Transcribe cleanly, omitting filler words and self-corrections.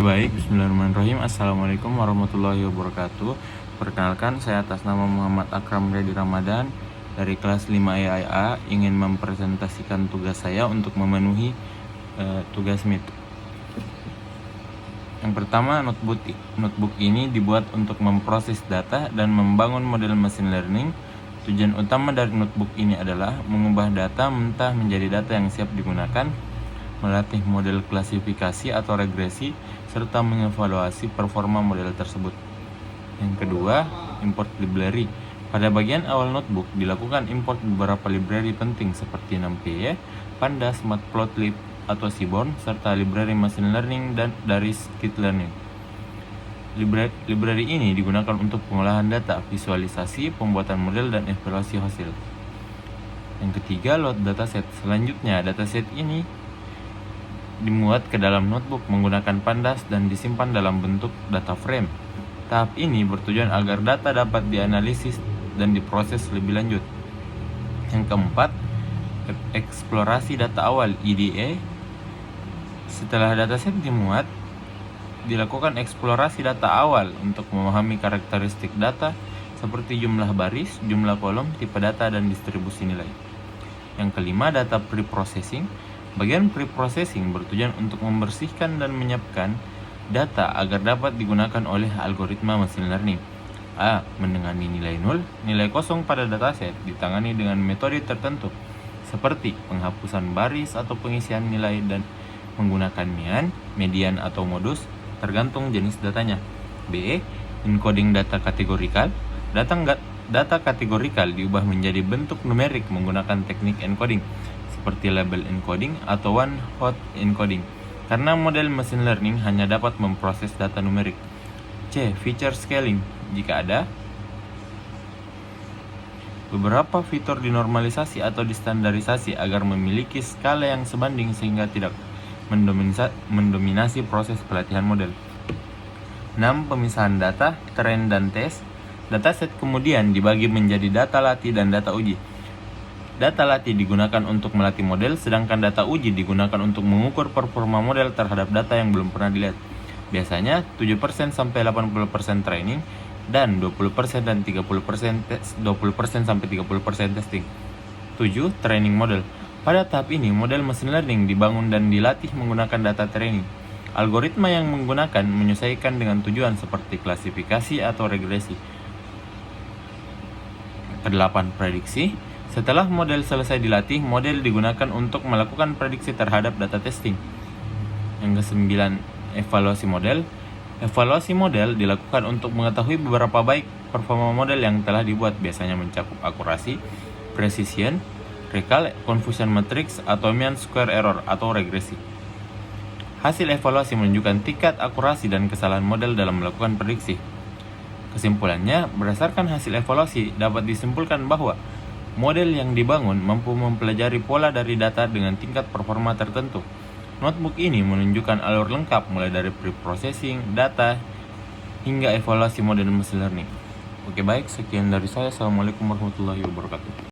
Baik, bismillahirrahmanirrahim. Assalamualaikum warahmatullahi wabarakatuh. Perkenalkan, saya atas nama Muhammad Akram Redi Ramadan dari kelas 5 EIA ingin mempresentasikan tugas saya untuk memenuhi tugas MIT. Yang pertama, notebook ini dibuat untuk memproses data dan membangun model machine learning. Tujuan utama dari notebook ini adalah mengubah data mentah menjadi data yang siap digunakan, melatih model klasifikasi atau regresi, serta mengevaluasi performa model tersebut. Yang kedua, import library. Pada bagian awal notebook dilakukan import beberapa library penting seperti NumPy, Pandas, Matplotlib atau Seaborn, serta library machine learning dan dari scikit-learn. Library ini digunakan untuk pengolahan data, visualisasi, pembuatan model, dan evaluasi hasil. Yang ketiga, load dataset. Selanjutnya, dataset ini dimuat ke dalam notebook menggunakan Pandas dan disimpan dalam bentuk data frame. Tahap ini bertujuan agar data dapat dianalisis dan diproses lebih lanjut. Yang keempat, eksplorasi data awal (EDA). Setelah dataset dimuat, dilakukan eksplorasi data awal untuk memahami karakteristik data seperti jumlah baris, jumlah kolom, tipe data, dan distribusi nilai. Yang kelima, data pre-processing. Bagian pre-processing bertujuan untuk membersihkan dan menyiapkan data agar dapat digunakan oleh algoritma machine learning. A. Menangani nilai 0, nilai kosong pada dataset ditangani dengan metode tertentu seperti penghapusan baris atau pengisian nilai dan menggunakan mean, median atau modus tergantung jenis datanya. B. Encoding data kategorikal. Data kategorikal diubah menjadi bentuk numerik menggunakan teknik encoding seperti label encoding atau one-hot encoding, karena model machine learning hanya dapat memproses data numerik. C. Feature scaling. Jika ada beberapa fitur dinormalisasi atau distandarisasi agar memiliki skala yang sebanding sehingga tidak mendominasi proses pelatihan model. 6. Pemisahan data, train dan tes. Dataset kemudian dibagi menjadi data latih dan data uji. Data latih digunakan untuk melatih model, sedangkan data uji digunakan untuk mengukur performa model terhadap data yang belum pernah dilihat. Biasanya 7% sampai 80% training dan 20% dan 30% tes, 20% sampai 30% testing. 7. Training model. Pada tahap ini, model machine learning dibangun dan dilatih menggunakan data training. Algoritma yang menggunakan menyesuaikan dengan tujuan seperti klasifikasi atau regresi. Kedelapan, prediksi. Setelah model selesai dilatih, model digunakan untuk melakukan prediksi terhadap data testing. Yang kesembilan, evaluasi model. Evaluasi model dilakukan untuk mengetahui beberapa baik performa model yang telah dibuat, biasanya mencakup akurasi, precision, recall, confusion matrix, atau mean square error atau regresi. Hasil evaluasi menunjukkan tingkat akurasi dan kesalahan model dalam melakukan prediksi. Kesimpulannya, berdasarkan hasil evaluasi dapat disimpulkan bahwa model yang dibangun mampu mempelajari pola dari data dengan tingkat performa tertentu. Notebook ini menunjukkan alur lengkap mulai dari pre-processing data hingga evaluasi model machine learning. Oke, baik, sekian dari saya. Assalamualaikum warahmatullahi wabarakatuh.